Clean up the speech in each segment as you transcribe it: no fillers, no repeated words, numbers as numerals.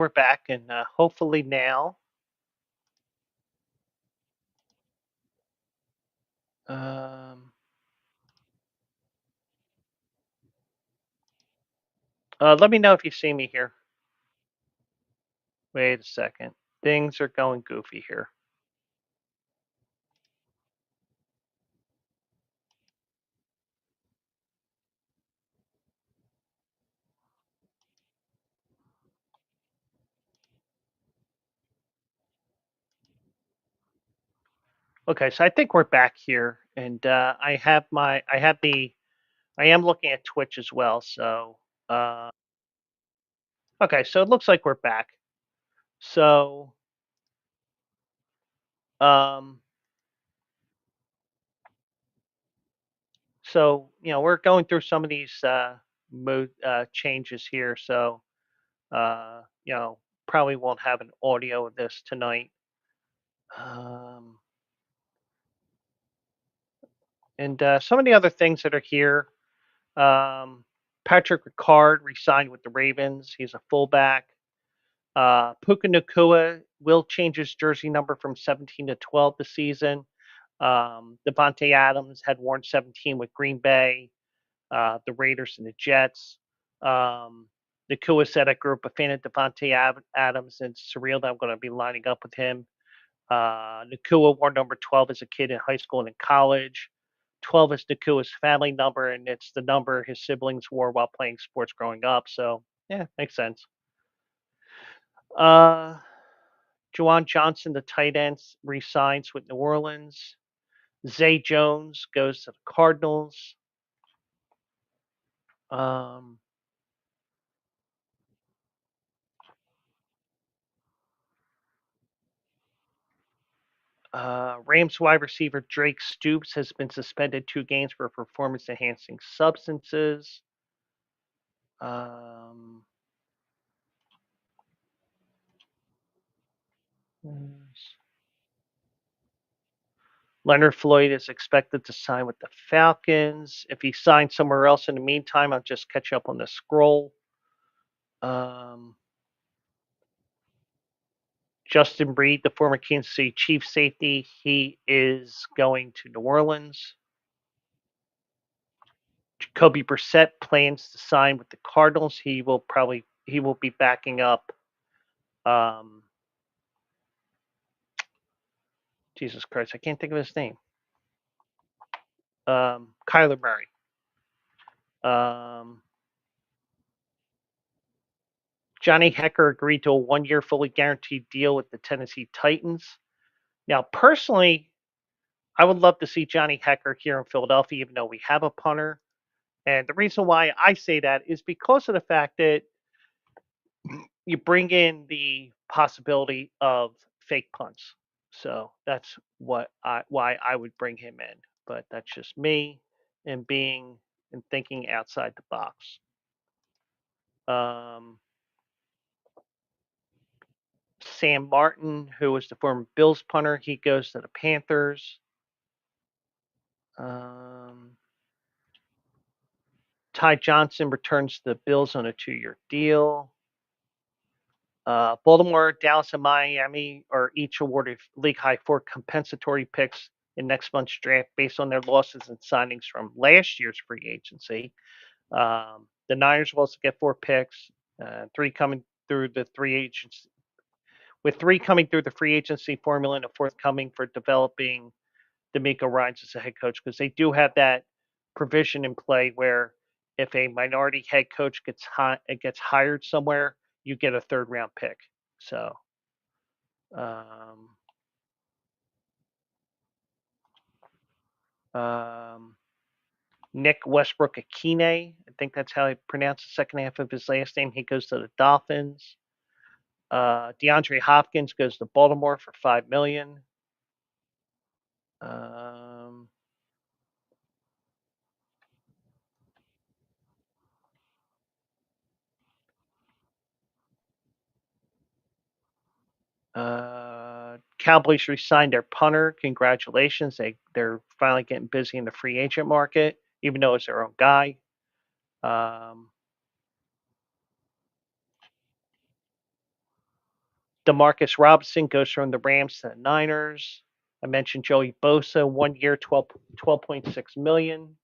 We're back, and hopefully now. Um, Let me know if you see me here. Wait a second. Things are going goofy here. Okay, so I think we're back here, and I am looking at Twitch as well. So, okay, so it looks like we're back. So, um, we're going through some of these mood changes here. So, uh, you know, probably won't have an audio of this tonight. Um, And some of the other things that are here, um, Patrick Ricard re-signed with the Ravens. He's a fullback. Puka Nakua will change his jersey number from 17 to 12 this season. Devontae Adams had worn 17 with Green Bay, the Raiders, and the Jets. Nakua said, I grew up a fan of Devontae Adams, and it's surreal that I'm going to be lining up with him. Nakua wore number 12 as a kid in high school and in college. 12 is Nakua's family number, and it's the number his siblings wore while playing sports growing up. So, yeah, makes sense. Uh, Juwan Johnson, the tight end, resigns with New Orleans. Zay Jones goes to the Cardinals. Um, Rams wide receiver Drake Stoops has been suspended 2 games for performance enhancing substances. Um, Leonard Floyd is expected to sign with the Falcons. If he signs somewhere else in the meantime, I'll just catch up on the scroll. Um, Justin Reed, the former Kansas City Chiefs safety, he is going to New Orleans. Jacoby Brissett plans to sign with the Cardinals. He will be backing up. Um, Jesus Christ, I can't think of his name. Kyler Murray. Johnny Hecker agreed to a 1-year fully guaranteed deal with the Tennessee Titans. Now, personally, I would love to see Johnny Hecker here in Philadelphia, even though we have a punter. And the reason why I say that is because of the fact that you bring in the possibility of fake punts. So that's why I would bring him in. But that's just me and thinking outside the box. Um, Sam Martin, who was the former Bills punter, he goes to the Panthers. Ty Johnson returns to the Bills on a 2-year deal. Baltimore, Dallas, and Miami are each awarded league high 4 compensatory picks in next month's draft based on their losses and signings from last year's free agency. The Niners will also get 4 picks, 3 coming through the free agency, with 3 coming through the free agency formula and a 4th coming for developing D'Amico Ryans as a head coach, because they do have that provision in play where if a minority head coach gets hired somewhere, you get a 3rd round pick. So, um, Nick Westbrook Akine, I think that's how I pronounce the second half of his last name. He goes to the Dolphins. DeAndre Hopkins goes to Baltimore for $5 million. Cowboys re-signed their punter. Congratulations. They're finally getting busy in the free agent market, even though it's their own guy. Demarcus Robinson goes from the Rams to the Niners. I mentioned Joey Bosa, 1 year, 12.6 million.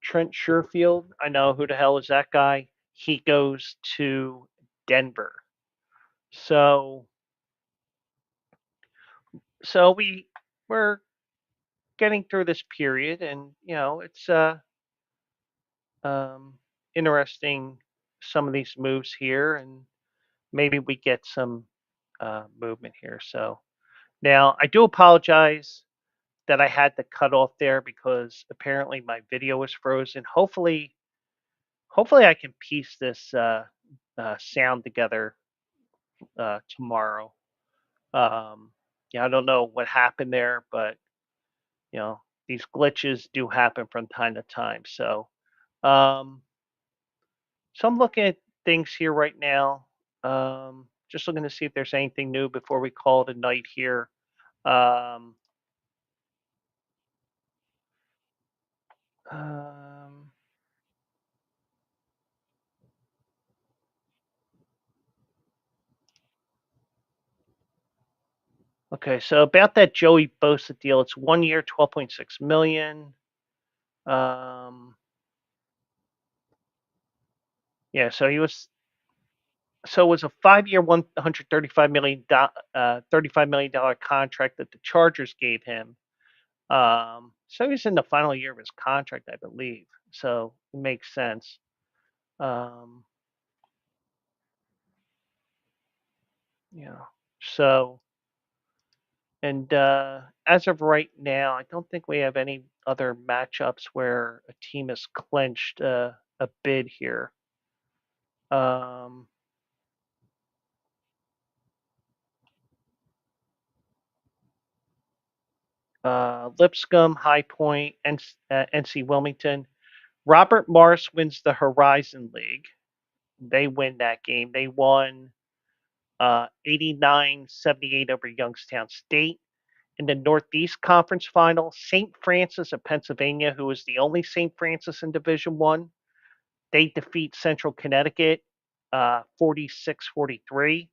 Trent Sherfield, I know who the hell is that guy. He goes to Denver. So we're getting through this period, and it's um, interesting some of these moves here, and maybe we get some movement here. So now I do apologize that I had to cut off there because apparently my video was frozen. Hopefully I can piece this sound together tomorrow. Um, yeah, I don't know what happened there, but you know these glitches do happen from time to time. Um, so I'm looking at things here right now. Just looking to see if there's anything new before we call it a night here. Um, um, okay, so about that Joey Bosa deal, it's 1 year, 12.6 million. Um, yeah, so it was a 5 year, $35 million contract that the Chargers gave him. So he's in the final year of his contract, I believe. So it makes sense. Um, yeah. So and as of right now, I don't think we have any other matchups where a team has clinched a bid here. Um, Lipscomb, High Point, NC Wilmington. Robert Morris wins the Horizon League. They win that game. They won 89-78 over Youngstown State. In the Northeast Conference Final, St. Francis of Pennsylvania, who is the only St. Francis in Division One, they defeat Central Connecticut 46-43.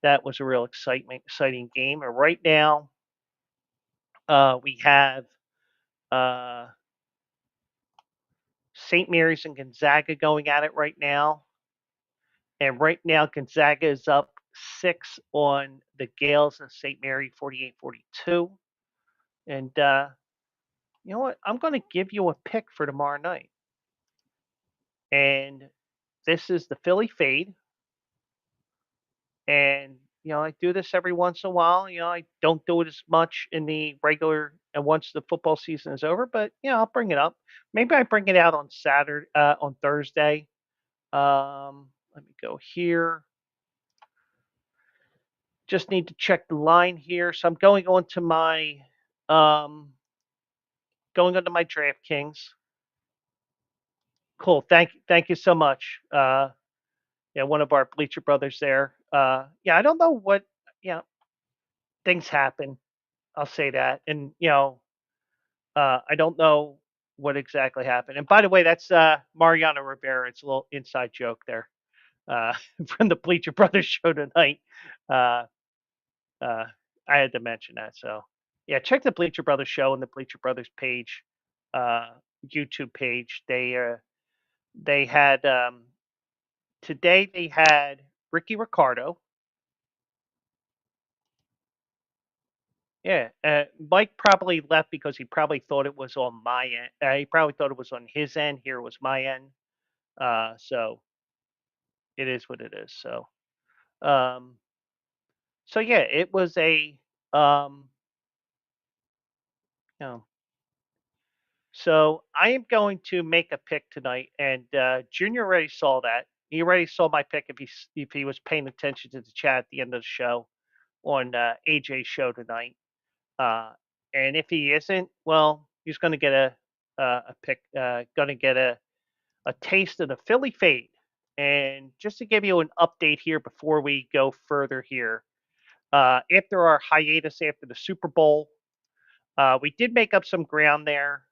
That was a real exciting game. And right now, we have uh, St. Mary's and Gonzaga going at it right now. And right now, Gonzaga is up 6 on the Gales of St. Mary, 48-42. And you know what? I'm going to give you a pick for tomorrow night. And this is the Philly Fade. And, I do this every once in a while. I don't do it as much in the regular and once the football season is over, but, I'll bring it up. Maybe I bring it out on Thursday. Let me go here. Just need to check the line here. So I'm um, going onto my DraftKings. Cool. Thank you so much. Yeah, one of our Bleacher Brothers there. Yeah, I don't know what, things happen. I'll say that. And, I don't know what exactly happened. And by the way, that's Mariano Rivera. It's a little inside joke there uh, from the Bleacher Brothers show tonight. Uh, uh, I had to mention that. So, yeah, check the Bleacher Brothers show and the Bleacher Brothers page, uh, YouTube page. They had today. They had Ricky Ricardo. Yeah, Mike probably left because he probably thought it was on my end. He probably thought it was on his end. Here it was my end. So it is what it is. Um, so yeah, it was um, you know. So I am going to make a pick tonight, and Junior already saw that. He already saw my pick if he was paying attention to the chat at the end of the show on AJ's show tonight. Uh, and if he isn't, well, he's going to get a pick, going to get a taste of the Philly Fade. And just to give you an update here before we go further here, after our hiatus after the Super Bowl, we did make up some ground there.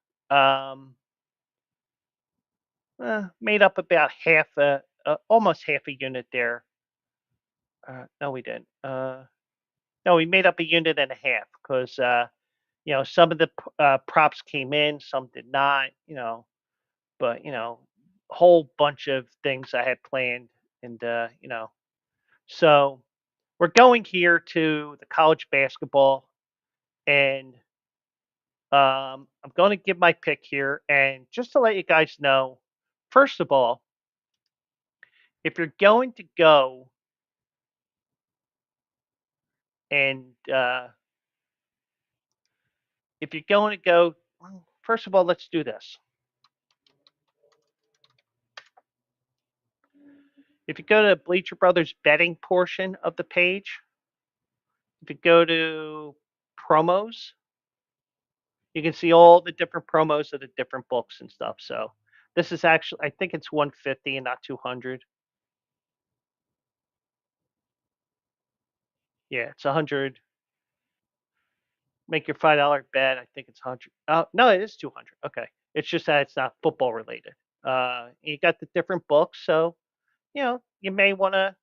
Made up about almost half a unit there. No, we didn't. No, we made up a unit and a half because some of the props came in, some did not. But a whole bunch of things I had planned, and so we're going here to the college basketball, and I'm going to give my pick here, and just to let you guys know, first of all, if you're going to go and if you're going to go, well, first of all, let's do this. If you go to Bleacher Brothers betting portion of the page, if you go to promos, you can see all the different promos of the different books and stuff. So this is actually, I think it's 150 and not 200. Yeah, it's 100. Make your $5 bet. I think it's 100. Oh no, it is 200. Okay, it's just that it's not football related. You got the different books, so you may want to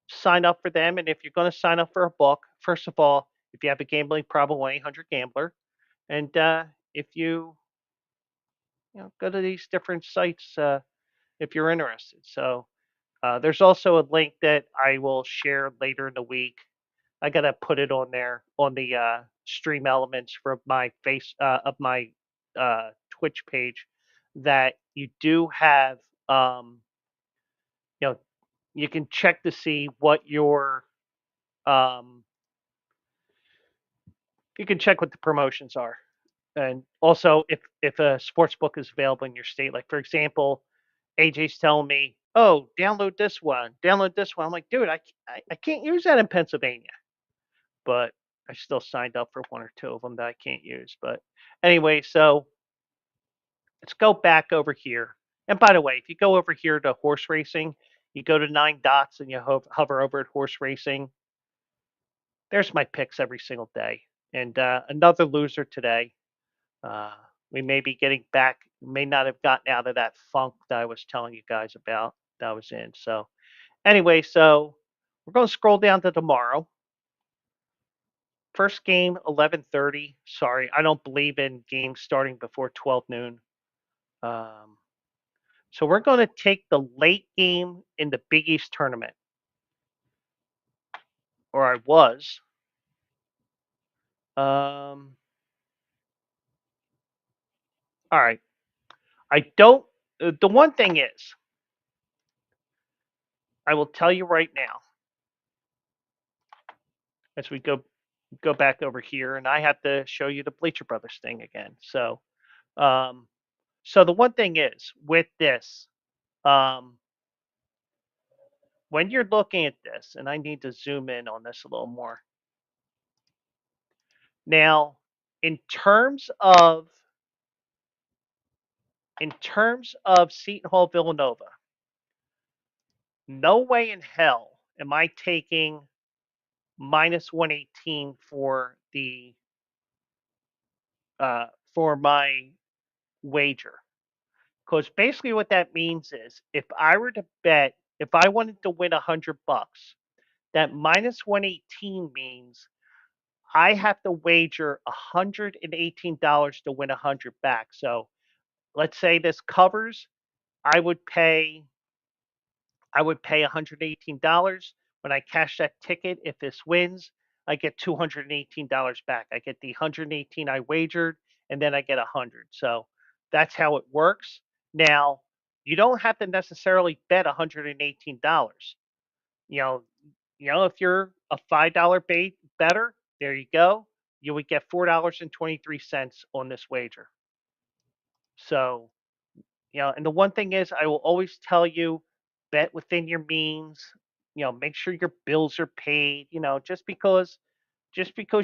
sign up for them. And if you're going to sign up for a book, first of all, if you have a gambling problem, 1-800-GAMBLER. And if go to these different sites if you're interested. So there's also a link that I will share later in the week. I gotta put it on there on the stream elements for my face of my Twitch page that you do have. You know, you can check to see what your um, you can check what the promotions are, and also if a sports book is available in your state. Like for example, AJ's telling me, "Oh, download this one, download this one." I'm like, "Dude, I can't use that in Pennsylvania," but I still signed up for one or two of them that I can't use. But anyway, so let's go back over here. And by the way, if you go over here to horse racing, you go to 9 dots and you hover over at horse racing. There's my picks every single day. And another loser today. Uh, we may be getting back, may not have gotten out of that funk that I was telling you guys about that I was in. So, anyway, so we're going to scroll down to tomorrow. First game, 11:30. Sorry, I don't believe in games starting before 12 noon. Um, so we're going to take the late game in the Big East tournament, or I was. All right. I don't. The one thing is, I will tell you right now, as we go back over here, and I have to show you the Bleacher Brothers thing again. Um, so the one thing is with this, um, when you're looking at this, and I need to zoom in on this a little more. Now, in terms of Seton Hall Villanova, no way in hell am I taking minus 118 for my wager. Because basically what that means is if I were to bet, if I wanted to win $100, that minus 118 means I have to wager $118 to win 100 back. So let's say this covers, I would pay $118. When I cash that ticket, if this wins, I get $218 back. I get the 118 I wagered, and then I get 100. So that's how it works. Now, you don't have to necessarily bet $118. You know, if you're a $5 better, there you go. You would get $4.23 on this wager. So and the one thing is, I will always tell you, bet within your means. Make sure your bills are paid. Just because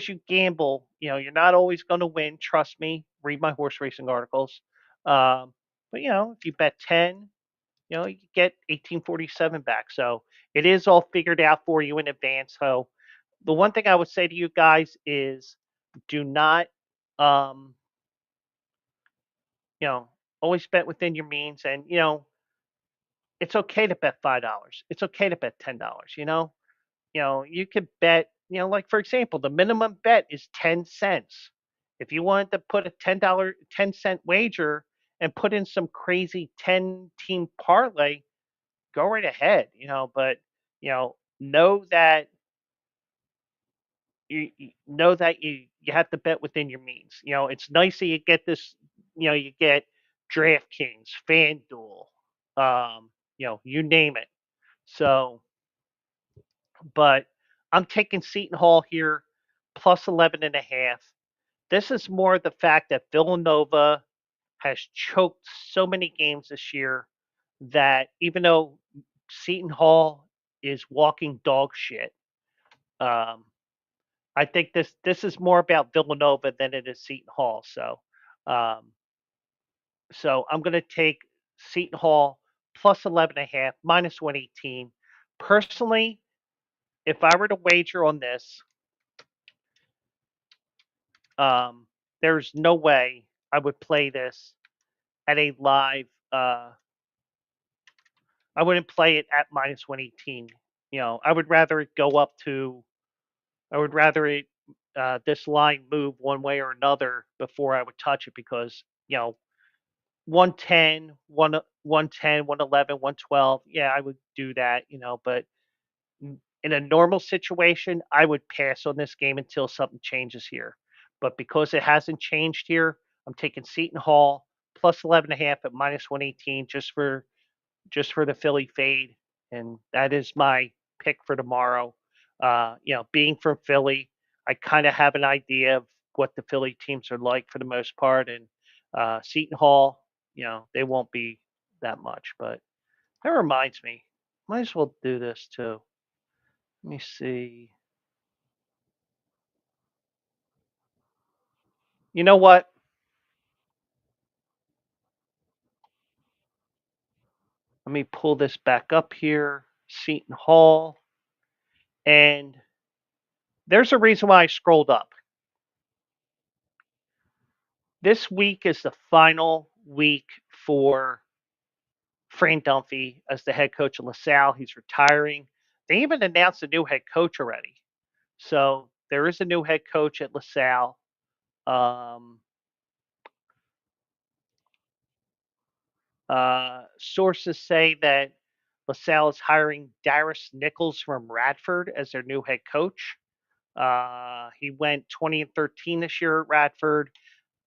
you gamble, you're not always going to win. Trust me. Read my horse racing articles. But if you bet 10, you get 1847 back. So it is all figured out for you in advance. So the one thing I would say to you guys is, do not um, always bet within your means, and it's okay to bet $5. It's okay to bet $10. you could bet, like for example, the minimum bet is 10 cents. If you wanted to put a $10, 10-cent wager and put in some crazy 10 team parlay, go right ahead, but know that you know that you have to bet within your means. It's nice that you get this, you get DraftKings, FanDuel, you name it. So, but I'm taking Seton Hall here plus 11 and a half. This is more the fact that Villanova has choked so many games this year that even though Seton Hall is walking dog shit, um, I think this is more about Villanova than it is Seton Hall. Um, so I'm going to take Seton Hall plus 11 and a half, minus 118. Personally, if I were to wager on this, um, there's no way I would play this at a live. I wouldn't play it at minus 118. I would rather it go up to. I would rather it this line move one way or another before I would touch it because 110, 110, 111, 112. Yeah, I would do that, but in a normal situation, I would pass on this game until something changes here. But because it hasn't changed here, I'm taking Seton Hall plus 11 and a half at minus 118 just for the Philly fade, and that is my pick for tomorrow. Being from Philly, I kind of have an idea of what the Philly teams are like for the most part, and Seton Hall, they won't be that much. But that reminds me, might as well do this too. Let me see. You know what? Let me pull this back up here. Seton Hall, and there's a reason why I scrolled up. This week is the final week for Fran Dunphy as the head coach of LaSalle. He's retiring. They even announced a new head coach already. So there is a new head coach at LaSalle. Um, Sources say that LaSalle is hiring Darius Nichols from Radford as their new head coach. He went 20-13 this year at Radford.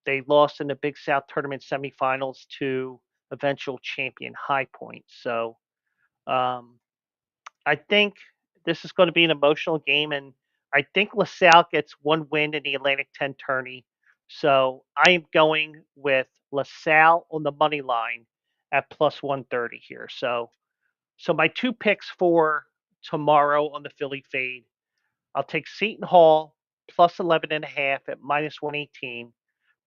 They lost in the Big South tournament semifinals to eventual champion High Point. So um, I think this is going to be an emotional game, and I think LaSalle gets one win in the Atlantic 10 tourney. So I am going with LaSalle on the money line at plus 130 here. So my two picks for tomorrow on the Philly fade, I'll take Seton Hall plus 11 and a half at minus 118.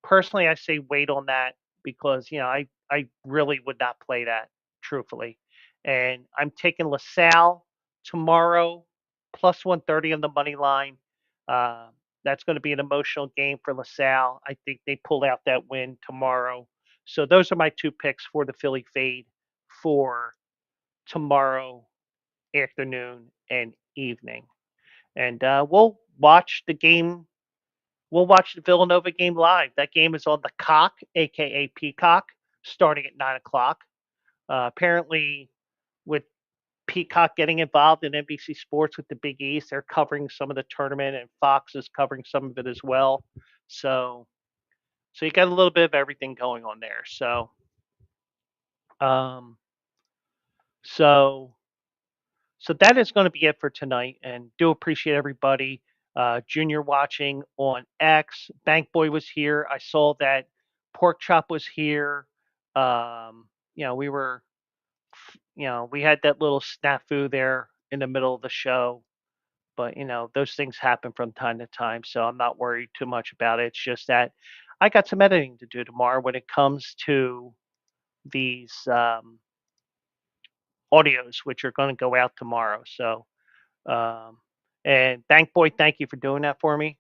Personally, I say wait on that because I really would not play that truthfully, and I'm taking LaSalle tomorrow plus 130 on the money line. Uh, that's going to be an emotional game for LaSalle. I think they pull out that win tomorrow. So those are my two picks for the Philly fade for tomorrow afternoon and evening, and we'll watch the game. We'll watch the Villanova game live. That game is on the Cock, aka Peacock, starting at 9 o'clock. Apparently, with Peacock getting involved in NBC Sports with the Big East, they're covering some of the tournament, and Fox is covering some of it as well. So, so you got a little bit of everything going on there. Um, so So that is going to be it for tonight. And do appreciate everybody. Junior watching on X. Bank Boy was here. I saw that Pork Chop was here. We were, we had that little snafu there in the middle of the show. But, those things happen from time to time. So I'm not worried too much about it. It's just that I got some editing to do tomorrow when it comes to these audios, which are going to go out tomorrow. Um, and Bank Boy, thank you for doing that for me.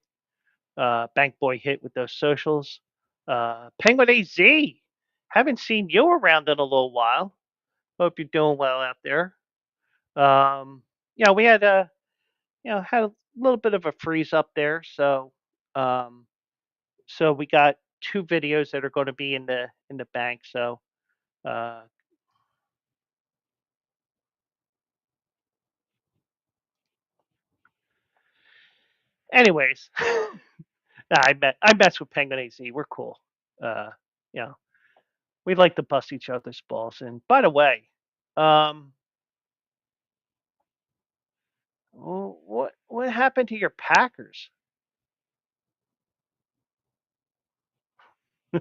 Bank Boy hit with those socials. Penguin AZ, haven't seen you around in a little while. Hope you're doing well out there. We had had a little bit of a freeze up there. Um, so we got two videos that are going to be in the bank. So, uh, anyways, nah, I mess with Penguin AZ. We're cool. Uh, you know, we like to bust each other's balls. And by the way, um, what happened to your Packers? I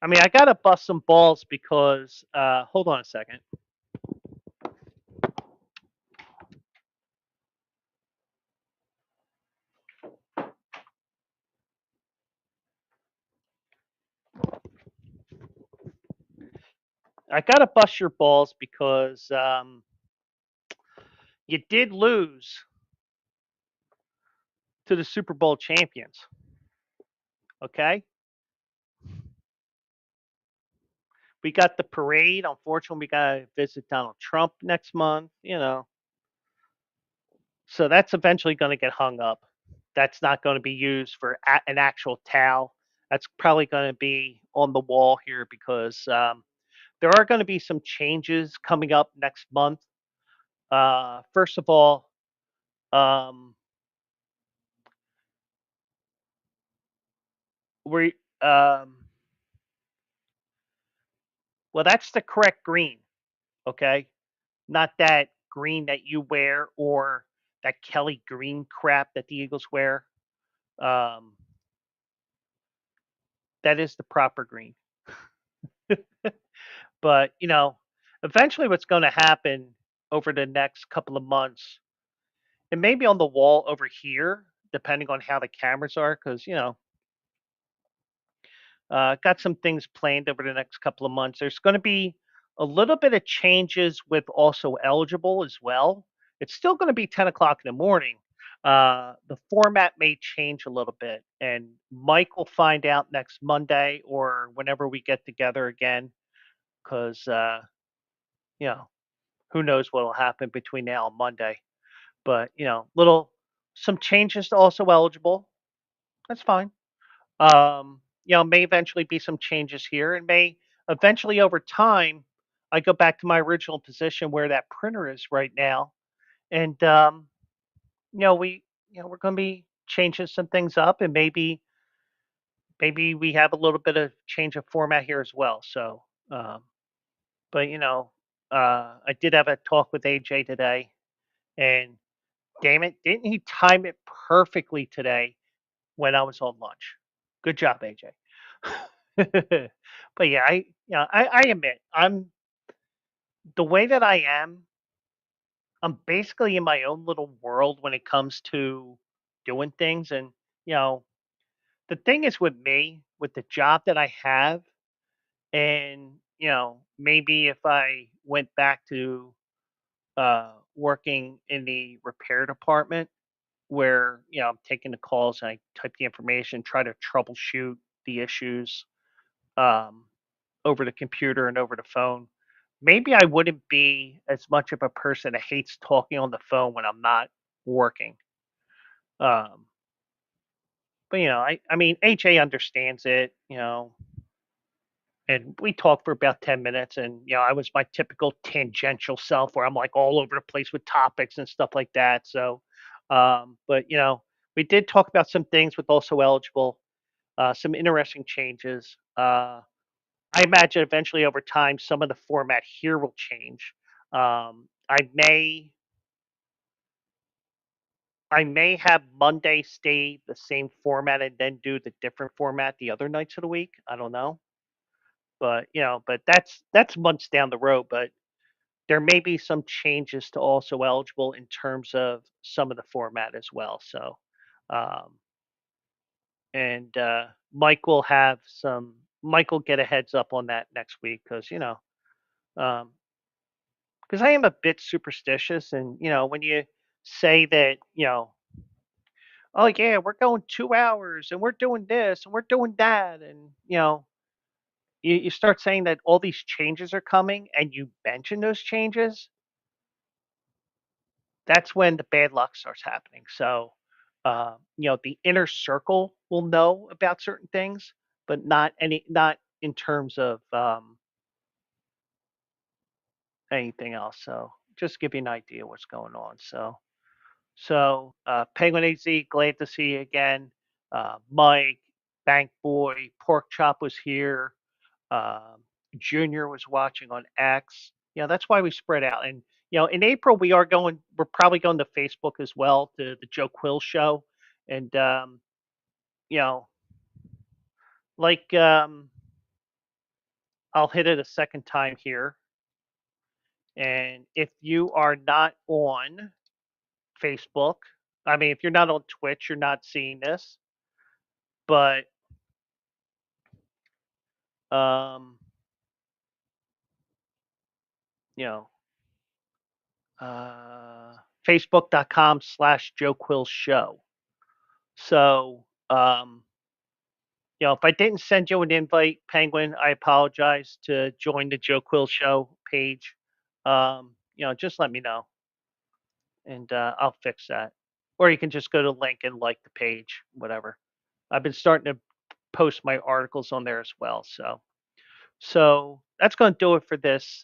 mean, I gotta bust some balls because hold on a second. I gotta bust your balls because you did lose to the Super Bowl champions. Okay, we got the parade. Unfortunately, we gotta visit Donald Trump next month. So that's eventually going to get hung up. That's not going to be used for an actual towel. That's probably going to be on the wall here because there are going to be some changes coming up next month. First of all, um, we well, that's the correct green. Okay, not that green that you wear or that Kelly green crap that the Eagles wear. Um, that is the proper green. But, eventually what's going to happen over the next couple of months, and maybe on the wall over here, depending on how the cameras are, because, got some things planned over the next couple of months. There's going to be a little bit of changes with also eligible as well. It's still going to be 10 o'clock in the morning. The format may change a little bit, and Mike will find out next Monday or whenever we get together again, because, you know, who knows what will happen between now and Monday. But little some changes to also eligible. That's fine. May eventually be some changes here, and may eventually over time I go back to my original position where that printer is right now, and we we're going to be changing some things up, and maybe we have a little bit of change of format here as well. So, um, but I did have a talk with AJ today, and damn it, didn't he time it perfectly today when I was on lunch? Good job, AJ. But yeah, I admit the way that I am. I'm basically in my own little world when it comes to doing things, and you know, the thing is with me, with the job that I have, and maybe if I went back to working in the repair department where I'm taking the calls and I type the information, try to troubleshoot the issues um, over the computer and over the phone. Maybe I wouldn't be as much of a person that hates talking on the phone when I'm not working. Um, but I mean, HA understands it, and we talked for about 10 minutes, and I was my typical tangential self where I'm like all over the place with topics and stuff like that. So, but we did talk about some things with also eligible some interesting changes. I imagine eventually over time, some of the format here will change. I may have Monday stay the same format and then do the different format the other nights of the week. I don't know, but that's months down the road. But there may be some changes to also eligible in terms of some of the format as well. So, um, and Mike will have some. Mike will get a heads up on that next week because um, because I am a bit superstitious, and when you say that, oh yeah, we're going 2 hours, and we're doing this, and we're doing that, and you start saying that all these changes are coming, and you mention those changes, that's when the bad luck starts happening. So, the inner circle will know about certain things, but not in terms of anything else. So, just give you an idea what's going on. Penguin AZ, glad to see you again. Mike, Bank Boy, Pork Chop was here. Um, Junior was watching on X. That's why we spread out. And in April we're probably going to Facebook as well, to the Joe Quill show, and you know, like I'll hit it a second time here. And if you are not on Facebook, I mean, if you're not on Twitch, you're not seeing this, but um, you know, uh, Facebook.com/Joe Quill show. So, if I didn't send you an invite, Penguin, I apologize, to join the Joe Quill show page. Just let me know, and I'll fix that. Or you can just go to the link and like the page, whatever. I've been starting to post my articles on there as well. So that's going to do it for this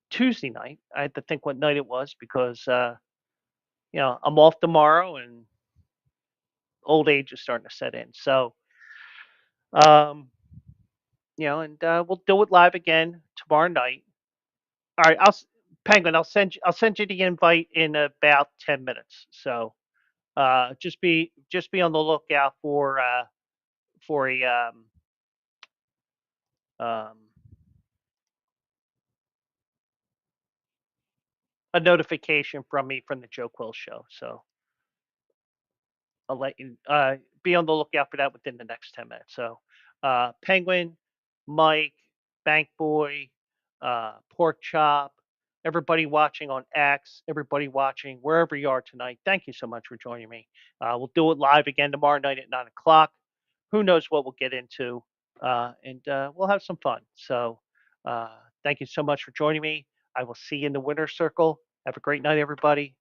Tuesday night. I had to think what night it was because I'm off tomorrow and old age is starting to set in. So, um, and we'll do it live again tomorrow night. All right, Penguin. I'll send you the invite in about 10 minutes. So just be on the lookout for um, a notification from me from the Joe Quill show. So I'll let you be on the lookout for that within the next 10 minutes. So Penguin, Mike, Bank Boy, Pork Chop, everybody watching on X, everybody watching wherever you are tonight. Thank you so much for joining me. We'll do it live again tomorrow night at 9 o'clock. Who knows what we'll get into, and we'll have some fun. So uh, thank you so much for joining me. I will see you in the winner's circle. Have a great night, everybody.